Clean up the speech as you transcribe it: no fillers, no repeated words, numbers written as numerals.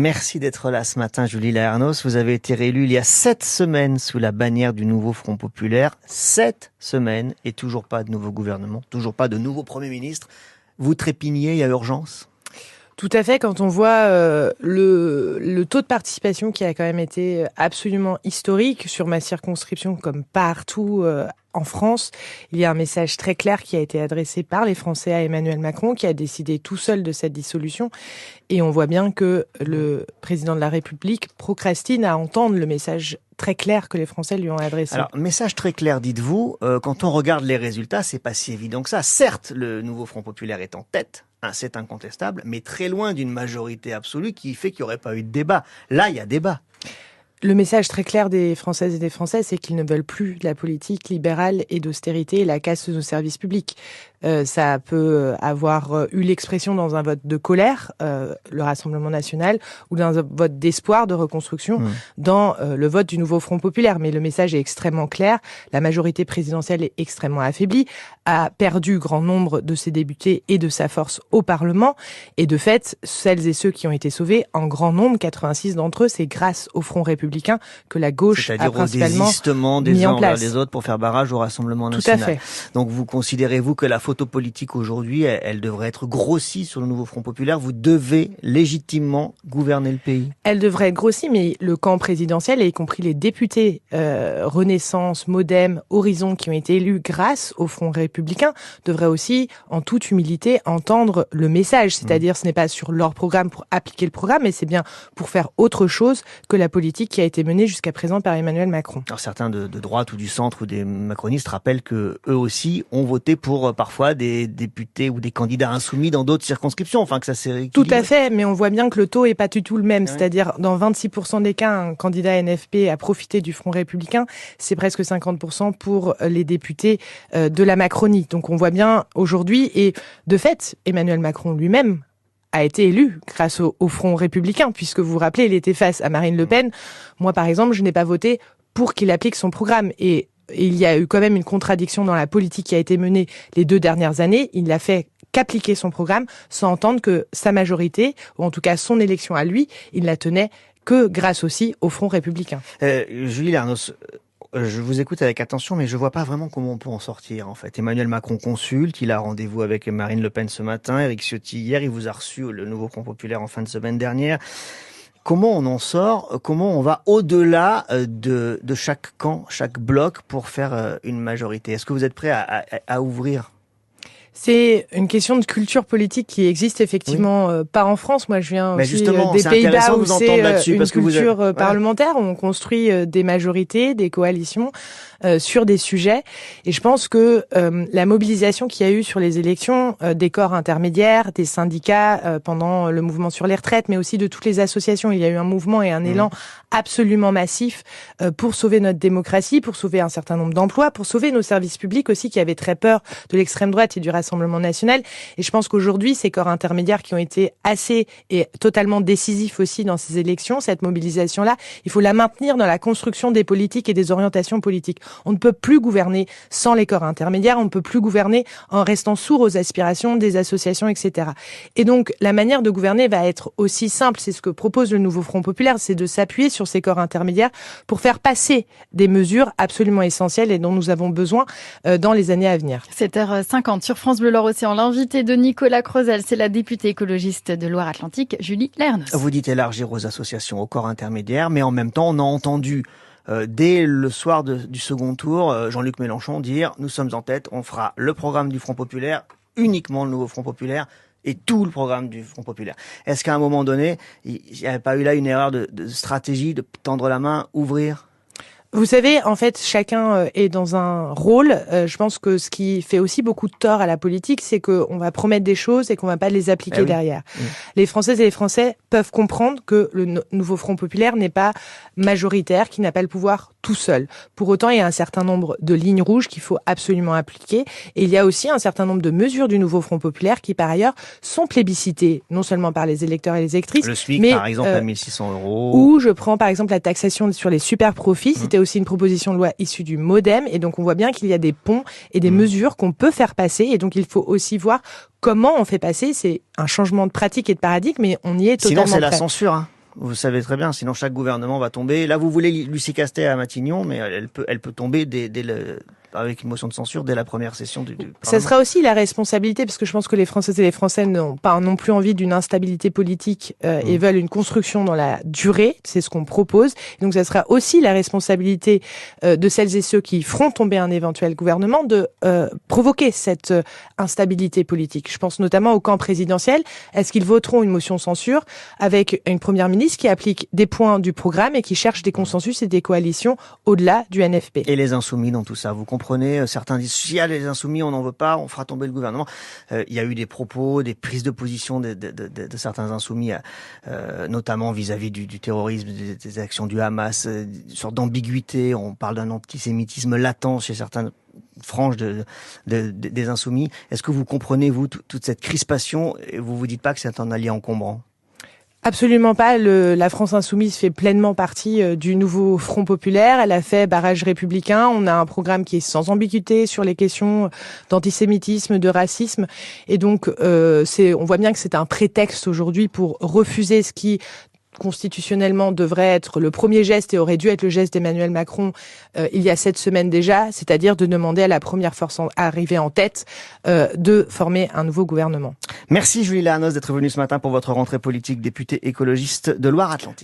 Merci d'être là ce matin, Julie Laernos. Vous avez été réélue il y a 7 semaines sous la bannière du nouveau Front Populaire. 7 semaines et toujours pas de nouveau gouvernement, toujours pas de nouveau Premier ministre. Vous trépignez, il y a urgence ? Tout à fait, quand on voit le taux de participation qui a quand même été absolument historique sur ma circonscription comme partout en France, il y a un message très clair qui a été adressé par les Français à Emmanuel Macron, qui a décidé tout seul de cette dissolution. Et on voit bien que le président de la République procrastine à entendre le message très clair que les Français lui ont adressé. Alors, message très clair, dites-vous, quand on regarde les résultats, c'est pas si évident que ça. Certes, le nouveau Front Populaire est en tête, c'est incontestable, mais très loin d'une majorité absolue qui fait qu'il n'y aurait pas eu de débat. Là, il y a débat. Le message très clair des Françaises et des Français, c'est qu'ils ne veulent plus de la politique libérale et d'austérité et la casse de nos services publics. Ça peut avoir eu l'expression dans un vote de colère, le Rassemblement national, ou dans un vote d'espoir de reconstruction, dans le vote du nouveau Front Populaire. Mais le message est extrêmement clair. La majorité présidentielle est extrêmement affaiblie, a perdu grand nombre de ses députés et de sa force au Parlement. Et de fait, celles et ceux qui ont été sauvés, en grand nombre, 86 d'entre eux, c'est grâce au Front républicain que la gauche a principalement mis en place. Des autres pour faire barrage au Rassemblement national. Tout à fait. Donc vous considérez-vous que la photo politique aujourd'hui, elle devrait être grossie sur le nouveau Front Populaire? Vous devez légitimement gouverner le pays. Elle devrait être grossie, mais le camp présidentiel, et y compris les députés Renaissance, Modem, Horizon, qui ont été élus grâce au Front républicain, devraient aussi, en toute humilité, entendre le message. C'est-à-dire, ce n'est pas sur leur programme pour appliquer le programme, mais c'est bien pour faire autre chose que la politique qui a été menée jusqu'à présent par Emmanuel Macron. Alors certains de droite ou du centre ou des macronistes rappellent que eux aussi ont voté pour parfois des députés ou des candidats insoumis dans d'autres circonscriptions, enfin que ça s'est rééquilibré. Tout à fait, mais on voit bien que le taux est pas du tout le même. C'est-à-dire, dans 26% des cas, un candidat NFP a profité du Front républicain. C'est presque 50% pour les députés de la Macronie. Donc on voit bien aujourd'hui, et de fait, Emmanuel Macron lui-même a été élu grâce au Front républicain, puisque vous vous rappelez, il était face à Marine Le Pen. Moi, par exemple, je n'ai pas voté pour qu'il applique son programme. Et il y a eu quand même une contradiction dans la politique qui a été menée les 2 dernières années. Il n'a fait qu'appliquer son programme sans entendre que sa majorité, ou en tout cas son élection à lui, il la tenait que grâce aussi au Front républicain. Julie Laernos, je vous écoute avec attention, mais je vois pas vraiment comment on peut en sortir, en fait. Emmanuel Macron consulte, il a rendez-vous avec Marine Le Pen ce matin, Éric Ciotti hier, il vous a reçu le nouveau Front Populaire en fin de semaine dernière. Comment on en sort? Comment on va au-delà de chaque camp, chaque bloc pour faire une majorité? Est-ce que vous êtes prêt à ouvrir? C'est une question de culture politique qui existe effectivement pas en France. Moi, je viens aussi des Pays-Bas où c'est une culture parlementaire où on construit des majorités, des coalitions sur des sujets. Et je pense que la mobilisation qu'il y a eu sur les élections des corps intermédiaires, des syndicats pendant le mouvement sur les retraites, mais aussi de toutes les associations, il y a eu un mouvement et un élan absolument massif pour sauver notre démocratie, pour sauver un certain nombre d'emplois, pour sauver nos services publics aussi qui avaient très peur de l'extrême droite et du Rassemblement national. Et je pense qu'aujourd'hui, ces corps intermédiaires qui ont été assez et totalement décisifs aussi dans ces élections, cette mobilisation-là, il faut la maintenir dans la construction des politiques et des orientations politiques. On ne peut plus gouverner sans les corps intermédiaires, on ne peut plus gouverner en restant sourd aux aspirations des associations, etc. Et donc, la manière de gouverner va être aussi simple, c'est ce que propose le nouveau Front Populaire, c'est de s'appuyer sur ces corps intermédiaires pour faire passer des mesures absolument essentielles et dont nous avons besoin dans les années à venir. 7h50 sur France Bleu Loire-Océan. L'invité de Nicolas Crozel, c'est la députée écologiste de Loire-Atlantique, Julie Laernos. Vous dites élargir aux associations, aux corps intermédiaires, mais en même temps, on a entendu dès le soir du second tour, Jean-Luc Mélenchon dire « Nous sommes en tête, on fera le programme du Front Populaire, uniquement le nouveau Front Populaire, et tout le programme du Front Populaire. » Est-ce qu'à un moment donné, il n'y avait pas eu là une erreur de stratégie, de tendre la main, ouvrir ? Vous savez, en fait, chacun est dans un rôle. Je pense que ce qui fait aussi beaucoup de tort à la politique, c'est qu'on va promettre des choses et qu'on va pas les appliquer derrière. Les Françaises et les Français peuvent comprendre que le nouveau Front Populaire n'est pas majoritaire, qu'il n'a pas le pouvoir tout seul. Pour autant, il y a un certain nombre de lignes rouges qu'il faut absolument appliquer. Et il y a aussi un certain nombre de mesures du nouveau Front Populaire qui, par ailleurs, sont plébiscitées, non seulement par les électeurs et les électrices. Le SMIC, mais, par exemple, à 1 600 €. Ou je prends, par exemple, la taxation sur les super profits. C'était aussi une proposition de loi issue du Modem. Et donc, on voit bien qu'il y a des ponts et des mesures qu'on peut faire passer. Et donc, il faut aussi voir comment on fait passer. C'est un changement de pratique et de paradigme, mais on y est totalement Sinon, c'est la prêt. censure, hein. Vous savez très bien, sinon chaque gouvernement va tomber. Là, vous voulez Lucie Castet à Matignon, mais elle peut tomber avec une motion de censure dès la première session du Parlement. Ça sera aussi la responsabilité, parce que je pense que les Françaises et les Français n'ont pas non plus envie d'une instabilité politique et veulent une construction dans la durée. C'est ce qu'on propose. Et donc, ça sera aussi la responsabilité de celles et ceux qui feront tomber un éventuel gouvernement de provoquer cette instabilité politique. Je pense notamment au camp présidentiel. Est-ce qu'ils voteront une motion de censure avec une première ministre qui applique des points du programme et qui cherche des consensus et des coalitions au-delà du NFP? Et les insoumis dans tout ça, vous comprenez, certains disent si les insoumis on n'en veut pas, on fera tomber le gouvernement. Il y a eu des propos, des prises de position de certains insoumis, notamment vis-à-vis du terrorisme, des actions du Hamas, une sorte d'ambiguïté. On parle d'un antisémitisme latent chez certaines franges des insoumis. Est-ce que vous comprenez, vous, toute cette crispation, et vous vous dites pas que c'est un allié encombrant? Absolument pas. La France insoumise fait pleinement partie du nouveau Front populaire. Elle a fait barrage républicain. On a un programme qui est sans ambiguïté sur les questions d'antisémitisme, de racisme. Et donc, on voit bien que c'est un prétexte aujourd'hui pour refuser ce qui constitutionnellement devrait être le premier geste et aurait dû être le geste d'Emmanuel Macron il y a 7 semaines déjà, c'est-à-dire de demander à la première force arrivée en tête de former un nouveau gouvernement. Merci Julie Lernos d'être venue ce matin pour votre rentrée politique, députée écologiste de Loire-Atlantique.